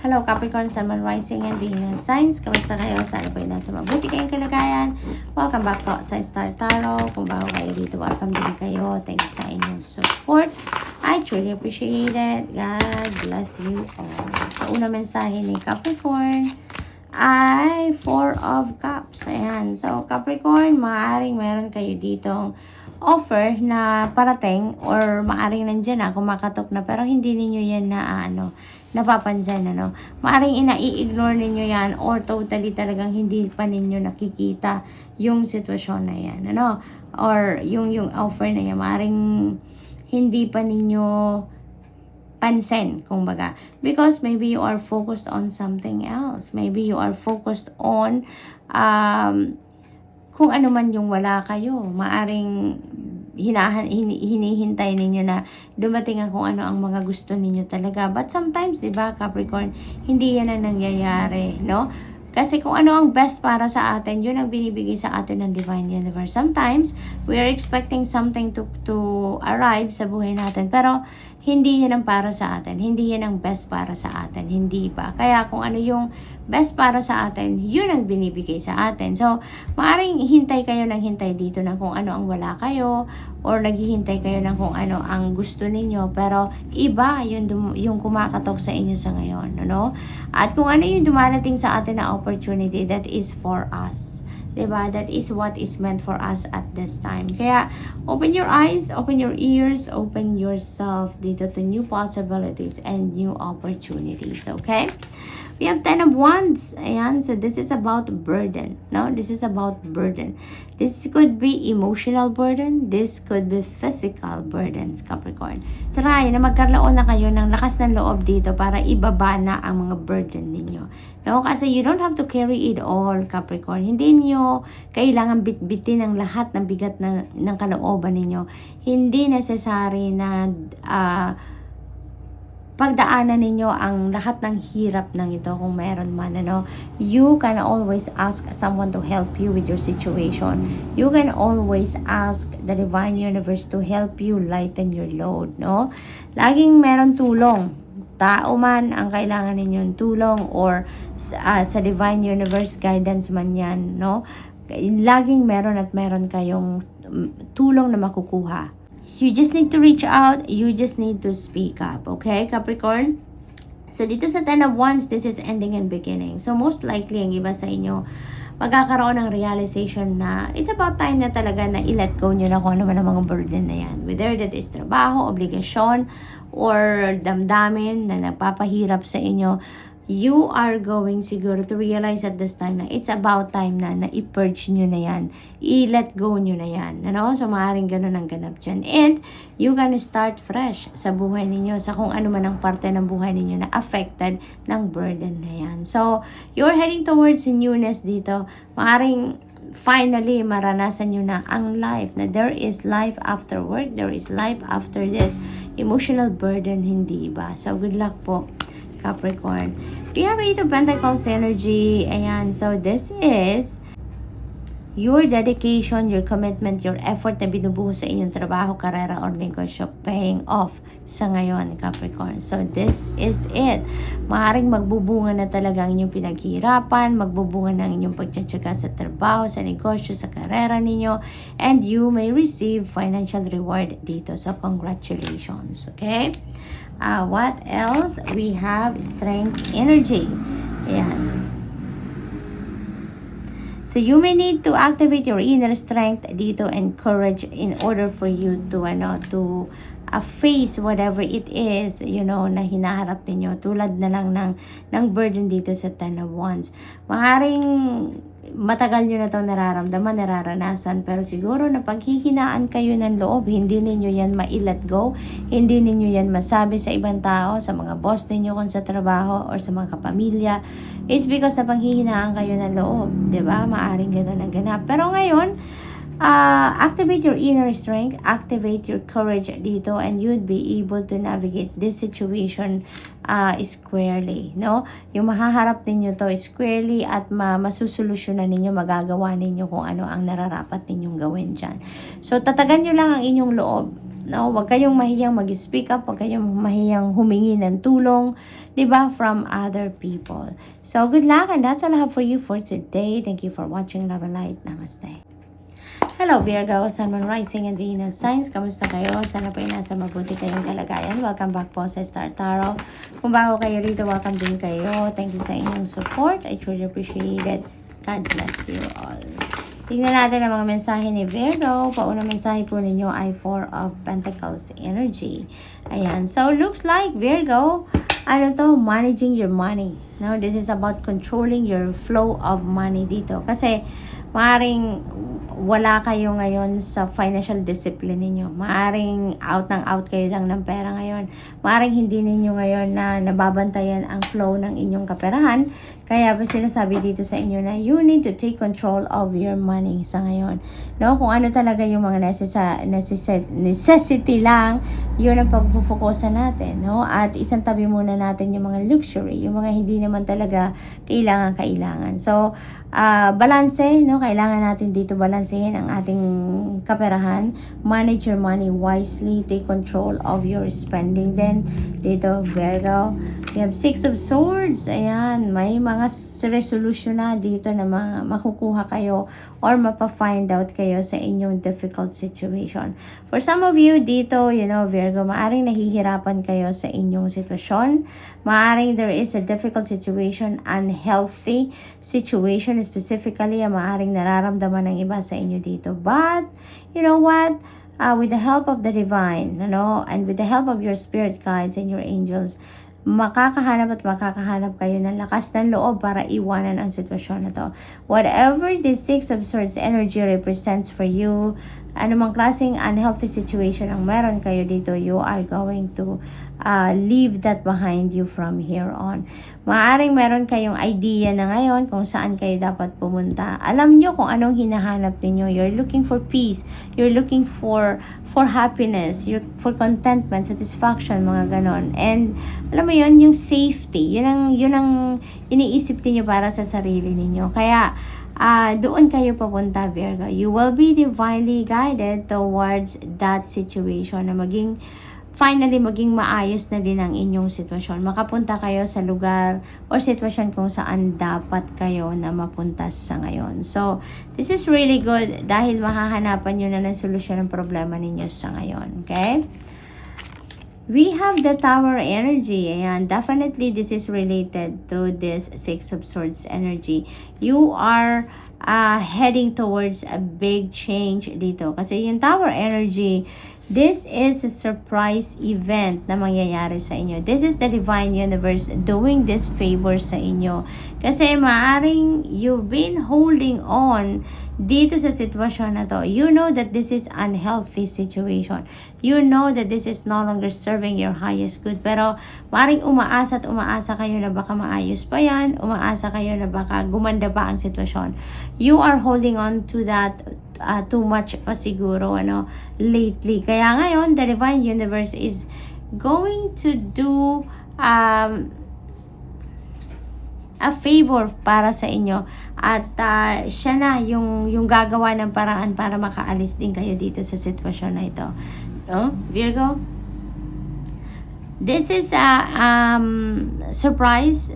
Hello Capricorn, Sun, Moon, Rising, and Venus signs. Kamusta kayo? Sana po yun nasa mabuti kayong kalagayan. Welcome back po sa Star Tarot. Kung bago kayo dito, welcome din kayo. Thank you sa inyong support. I truly appreciate it. God bless you all. Sa unang mensahe ni Capricorn ay 4 of Cups. Ayan. So Capricorn, maaaring meron kayo ditong offer na parating or maaaring nandyan na, kumakatok na, pero hindi ninyo yan na napapansin, Maaring i-ignore ninyo yan or totally talagang hindi pa ninyo nakikita yung sitwasyon na yan, Or yung offer na yan, maaring hindi pa ninyo pansin, kumbaga. Because maybe you are focused on something else. Maybe you are focused on kung ano man yung wala kayo. Maaring hinihintay ninyo na dumating kung ano ang mga gusto ninyo talaga. But sometimes, di ba, Capricorn, hindi yan ang nangyayari, Kasi kung ano ang best para sa atin, yun ang binibigay sa atin ng Divine Universe. Sometimes, we are expecting something to arrive sa buhay natin. Pero, hindi yan ang para sa atin. Hindi yan ang best para sa atin. Hindi ba? Kaya kung ano yung best para sa atin, yun ang binibigay sa atin. So, maaring hintay kayo ng hintay dito ng kung ano ang wala kayo or naghihintay kayo ng kung ano ang gusto ninyo. Pero, iba yung kumakatok sa inyo sa ngayon, At kung ano yung dumarating sa atin na opportunity, that is for us. Diba? That is what is meant for us at this time. Kaya, open your eyes, open your ears, open yourself dito to new possibilities and new opportunities. Okay? We have 10 of Wands. Ayan. So, this is about burden. This is about burden. This could be emotional burden. This could be physical burden, Capricorn. Try na magkaroon na kayo ng lakas ng loob dito para ibaba na ang mga burden ninyo. Kasi you don't have to carry it all, Capricorn. Hindi niyo kailangan bitbitin ang lahat ng bigat ng kalooban ninyo. Hindi necessary na pagdaanan ninyo ang lahat ng hirap ng ito kung meron man, You can always ask someone to help you with your situation. You can always ask the Divine Universe to help you lighten your load, Laging meron tulong. Tao man ang kailangan ninyong tulong or sa Divine Universe guidance man yan, Laging meron at meron kayong tulong na makukuha. You just need to reach out. You just need to speak up. Okay, Capricorn? So, dito sa 10 of Wands, this is ending and beginning. So, most likely, ang iba sa inyo, magkakaroon ng realization na it's about time na talaga na i-let go nyo na kung ano man ang mga burden na yan. Whether that is trabaho, obligasyon, or damdamin na nagpapahirap sa inyo, you are going siguro to realize at this time na it's about time na i-purge nyo na yan. I-let go nyo na yan. So, maaaring ganun ang ganap dyan. And, you gonna start fresh sa buhay ninyo, sa kung ano man ang parte ng buhay ninyo na affected ng burden na yan. So, you're heading towards newness dito. Maaaring finally maranasan nyo na ang life, na there is life after work, there is life after this. Emotional burden, hindi ba? So, good luck po, Capricorn. We have 8 of Pentacles energy. Ayan. So, this is your dedication, your commitment, your effort na binubuhos sa inyong trabaho, karera, or negosyo paying off sa ngayon, Capricorn. So, this is it. Maaaring magbubunga na talaga ang inyong pinaghirapan, magbubunga na ang inyong pagtsatsaga sa trabaho, sa negosyo, sa karera ninyo, and you may receive financial reward dito. So, congratulations. Okay? What else? We have strength energy. Ayan. So, you may need to activate your inner strength dito and courage in order for you to face whatever it is, na hinaharap ninyo. Tulad na lang ng burden dito sa 10 of Wands. Maaaring matagal nyo na itong nararanasan, pero siguro na paghihinaan kayo ng loob, hindi ninyo yan ma-let go, hindi ninyo yan masabi sa ibang tao, sa mga boss ninyo kung sa trabaho or sa mga kapamilya. It's because na paghihinaan kayo ng loob, diba? Maaring gano'n ang ganap. Pero ngayon, activate your inner strength, activate your courage dito, and you'd be able to navigate this situation squarely, Yung mahaharap ninyo to squarely at masusolusyonan ninyo, magagawa ninyo kung ano ang nararapat ninyong gawin dyan. So, tatagan nyo lang ang inyong loob. No, wag kayong mahiyang mag-speak up, wag kayong mahiyang humingi ng tulong, 'di ba, from other people. So, good luck, and that's all I have for you for today. Thank you for watching. Love and light. Namaste. Hello Virgo, Sun, Moon, Rising, and Venus signs. Kamusta kayo? Sana po ay nasa mabuti kayong kalagayan. Welcome back po sa Star Tarot. Kung bago kayo rito, welcome din kayo. Thank you sa inyong support. I truly appreciate it. God bless you all. Tingnan natin ang mga mensahe ni Virgo. Paunang mensahe po ninyo ay Four of Pentacles energy. Ayan. So, looks like Virgo, managing your money. No, this is about controlling your flow of money dito. Kasi, maaring wala kayo ngayon sa financial discipline ninyo. Maaring out kayo lang ng pera ngayon. Maaring hindi ninyo ngayon na nababantayan ang flow ng inyong kaperahan. Kaya po sinasabi dito sa inyo na you need to take control of your money sa ngayon. No? Kung ano talaga yung mga necessity lang, yun ang pagpufokusan natin. No? At isang tabi muna natin yung mga luxury, yung mga hindi naman talaga kailangan. So, balanse, no? Kailangan natin dito balansehin ang ating kaperahan. Manage your money wisely. Take control of your spending. Then, dito, Virgo, we have Six of Swords. Ayan, may mga resolution na dito na makukuha kayo or mapa-find out kayo sa inyong difficult situation. For some of you dito, Virgo, maaring nahihirapan kayo sa inyong sitwasyon. Maaring there is a difficult situation, unhealthy situation specifically, maaring nararamdaman ng iba sa inyo dito. But, you know what? With the help of the divine, and with the help of your spirit guides and your angels, makakahanap kayo ng lakas ng loob para iwanan ang sitwasyon na to. Whatever this Six of Swords energy represents for you, anumang klaseng unhealthy situation ang meron kayo dito, you are going to leave that behind you from here on. Maaring meron kayong idea na ngayon kung saan kayo dapat pumunta. Alam nyo kung anong hinahanap ninyo. You're looking for peace. You're looking for happiness. You're for contentment, satisfaction, mga ganon. And alam mo yun, yung safety. Yun ang iniisip niyo para sa sarili ninyo. Kaya doon kayo papunta, Virgo. You will be divinely guided towards that situation na finally maging maayos na din ang inyong sitwasyon. Makapunta kayo sa lugar or sitwasyon kung saan dapat kayo na mapunta sa ngayon. So, this is really good dahil makahanapan nyo na ng solusyon ng problema ninyo sa ngayon. Okay? We have the Tower energy. Ayan, definitely this is related to this Six of Swords energy. You are heading towards a big change dito. Kasi yung Tower energy, this is a surprise event na mangyayari sa inyo. This is the divine universe doing this favor sa inyo. Kasi maaring you've been holding on dito sa sitwasyon na to. You know that this is unhealthy situation. You know that this is no longer serving your highest good. Pero maaring umaasa kayo na baka maayos pa yan. Umaasa kayo na baka gumanda pa ang sitwasyon. You are holding on to that too much pa siguro lately. Kaya ngayon, the divine universe is going to do a favor para sa inyo at siya na yung gagawa ng paraan para makaalis din kayo dito sa sitwasyon na ito. Virgo, this is a surprise,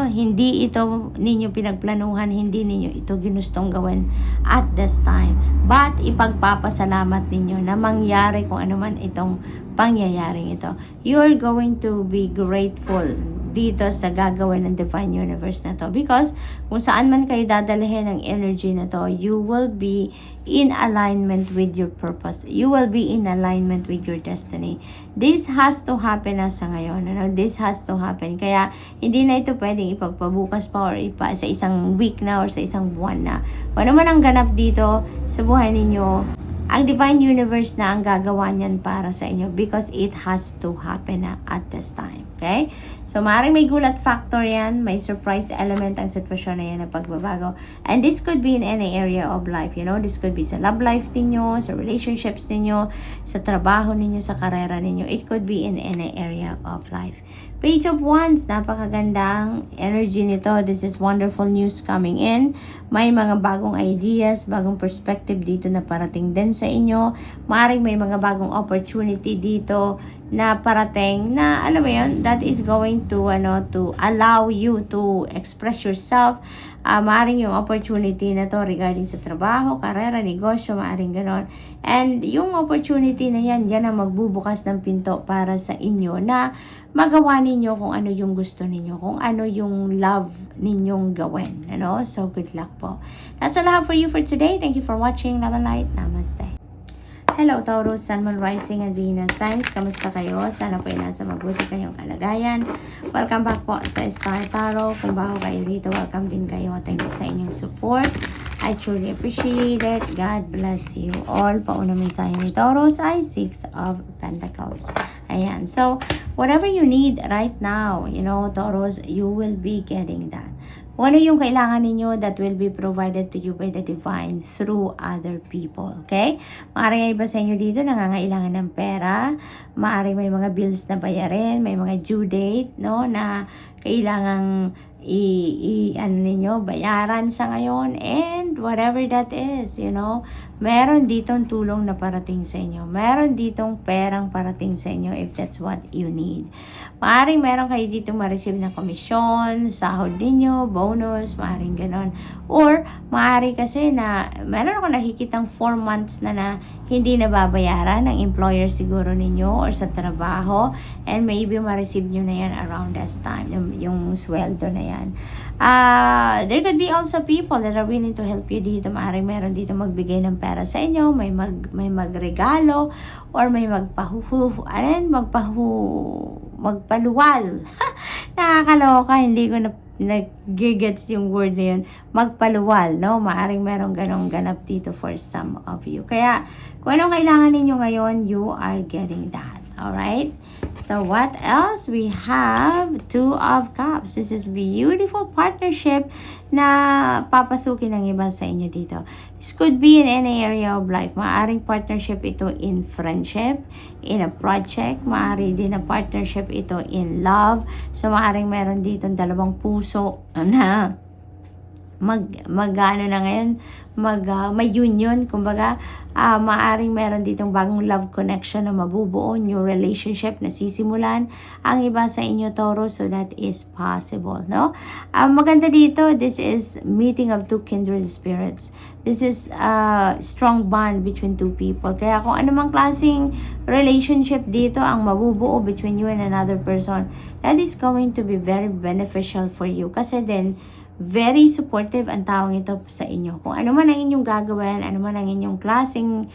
hindi ito ninyo pinagplanuhan, hindi ninyo ito ginustong gawin at this time. But ipagpapasalamat ninyo na mangyari kung ano man itong pangyayaring ito. You're going to be grateful dito sa gagawin ng divine universe na to, because kung saan man kayo dadalhin ng energy na to, you will be in alignment with your purpose. You will be in alignment with your destiny. This has to happen sa ngayon. This has to happen. Kaya hindi na ito pwedeng ipagpabukas pa or sa isang week na or sa isang buwan na. Kung ano man ang ganap dito sa buhay ninyo, ang divine universe na ang gagawa niyan para sa inyo, because it has to happen at this time. Okay? So, maaaring may gulat factor yan, may surprise element ang sitwasyon na yan na pagbabago. And this could be in any area of life, This could be sa love life ninyo, sa relationships ninyo, sa trabaho ninyo, sa karera ninyo. It could be in any area of life. Page of Wands, napakagandang energy nito. This is wonderful news coming in. May mga bagong ideas, bagong perspective dito na parating din sa inyo. Maaaring may mga bagong opportunity dito na parating na, alam mo yun, that is going to, to allow you to express yourself. Maaaring yung opportunity na to regarding sa trabaho, karera, negosyo, maaaring ganon. And yung opportunity na yan ang magbubukas ng pinto para sa inyo na magawa ninyo kung ano yung gusto ninyo, kung ano yung love ninyong gawin. So, good luck po. That's all I have for you for today. Thank you for watching. Love and light. Namaste. Hello, Taurus, Sun, Moon, Rising, and Venus signs. Kamusta kayo? Sana po ay nasa mabuti kayong kalagayan. Welcome back po sa Star Tarot. Kung bago kayo dito, welcome din kayo. Thank you sa inyong support. I truly appreciate it. God bless you all. Pauna mensahe ni Taurus ay 6 of Pentacles. Ayan. So, whatever you need right now, Taurus, you will be getting that. Kung ano yung kailangan ninyo, that will be provided to you by the divine through other people. Okay? Maaaring iba sa inyo dito nangangailangan ng pera. Maaaring may mga bills na bayarin, may mga due date, na kailangang bayaran sa ngayon, and whatever that is, meron ditong tulong na parating sa inyo. Meron ditong perang parating sa inyo if that's what you need. Maaaring meron kayo ditong ma-receive na komisyon, sahod ninyo, bonus, maaaring ganon. Or, maaari kasi na meron ako nakikitang 4 months na hindi nababayaran ng employer siguro ninyo or sa trabaho, and maybe ma-receive nyo na yan around this time, yung sweldo na yan. There could be also people that are willing to help you dito. Maaaring meron dito magbigay ng pera sa inyo, may magregalo, or may magpaluwal. Nakakaloka, hindi ko nag-gets yung word na yun. Magpaluwal, Maaaring meron ganong ganap dito for some of you. Kaya, kung anong kailangan ninyo ngayon, you are getting that. Alright? So, what else? We have 2 of Cups. This is beautiful partnership na papasukin ng iba sa inyo dito. This could be in any area of life. Maaring partnership ito in friendship, in a project. Maari din na partnership ito in love. So, maaring meron dito 2 puso na may union, kumbaga, maaring meron ditong bagong love connection na mabubuo, new relationship na sisimulan ang iba sa inyo, Taurus, so that is possible, maganda dito, this is meeting of 2 kindred spirits. This is a strong bond between 2 people. Kaya kung anumang klaseng relationship dito ang mabubuo between you and another person, that is going to be very beneficial for you. Kasi then, very supportive ang taong ito sa inyo. Kung ano man ang inyong gagawin, ano man ang inyong klaseng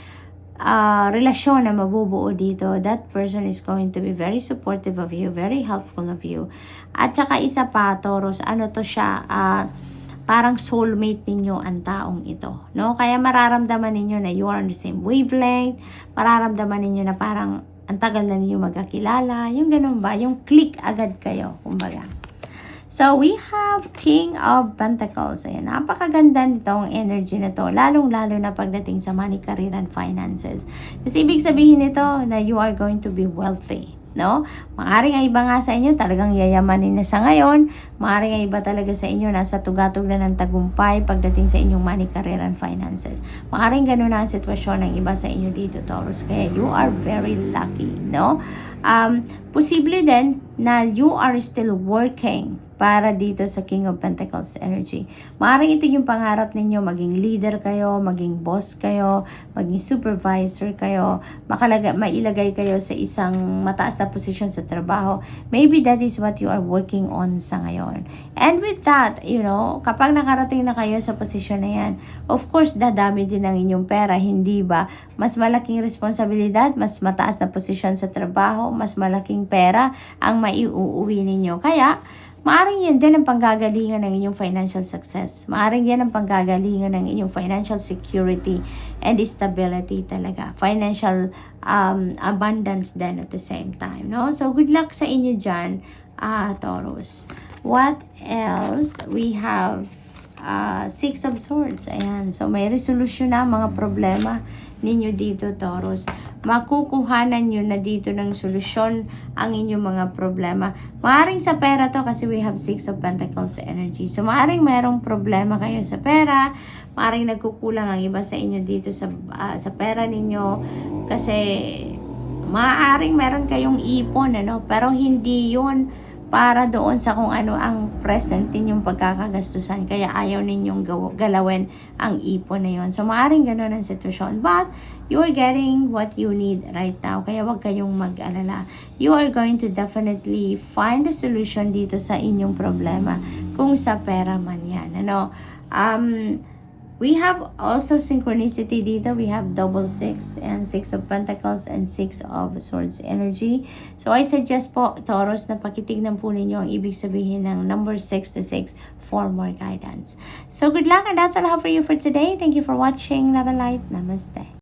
relasyon na mabubuo dito, that person is going to be very supportive of you, very helpful of you. At saka isa pa, Taurus, to siya, parang soulmate ninyo ang taong ito. Kaya mararamdaman ninyo na you are on the same wavelength, mararamdaman ninyo na parang ang tagal na ninyo magkakilala, yung ganun ba, yung click agad kayo, kumbaga. So, we have King of Pentacles. Ayan, napakaganda nitong energy na to. Lalong-lalo na pagdating sa money, career, and finances. Kasi ibig sabihin nito na you are going to be wealthy. Maaring ay iba nga sa inyo talagang yayamanin na sa ngayon. Maaring ay iba talaga sa inyo nasa tugatog na ng tagumpay pagdating sa inyong money, career, and finances. Maaring ganun na ang sitwasyon ng iba sa inyo dito, Taurus. Kaya you are very lucky, posible din na you are still working para dito sa King of Pentacles energy. Maaaring ito yung pangarap ninyo, maging leader kayo, maging boss kayo, maging supervisor kayo, mailagay kayo sa isang mataas na posisyon sa trabaho. Maybe that is what you are working on sa ngayon. And with that, kapag nakarating na kayo sa posisyon na yan, of course, dadami din ang inyong pera, hindi ba? Mas malaking responsibilidad, mas mataas na posisyon sa trabaho, mas malaking pera ang maiuuwi ninyo. Kaya, maaring yan din ang panggagalingan ng inyong financial success. Maaring yan ang panggagalingan ng inyong financial security and stability talaga. Financial abundance din at the same time. So, good luck sa inyo dyan, Taurus. What else? We have 6 of Swords. Ayan. So, may resolution na mga problema ninyo dito, Taurus. Makukuhanan nyo na dito ng solusyon ang inyong mga problema. Maaring sa pera to kasi we have 6 of Pentacles energy. So maaring merong problema kayo sa pera, maaring nagkukulang ang iba sa inyo dito sa pera ninyo kasi maaring meron kayong ipon, pero hindi yun para doon sa kung ano ang present ninyong pagkakagastusan. Kaya ayaw ninyong galawin ang ipon na yun. So, maaaring ganun ang sitwasyon. But, you are getting what you need right now. Kaya wag kayong mag-alala. You are going to definitely find a solution dito sa inyong problema. Kung sa pera man yan. We have also synchronicity dito. We have double 6 and 6 of Pentacles and 6 of Swords energy. So I suggest po, Taurus, na pakitignan po ninyo ang ibig sabihin ng number 66 for more guidance. So good luck and that's all I have for you for today. Thank you for watching. Love and light. Namaste.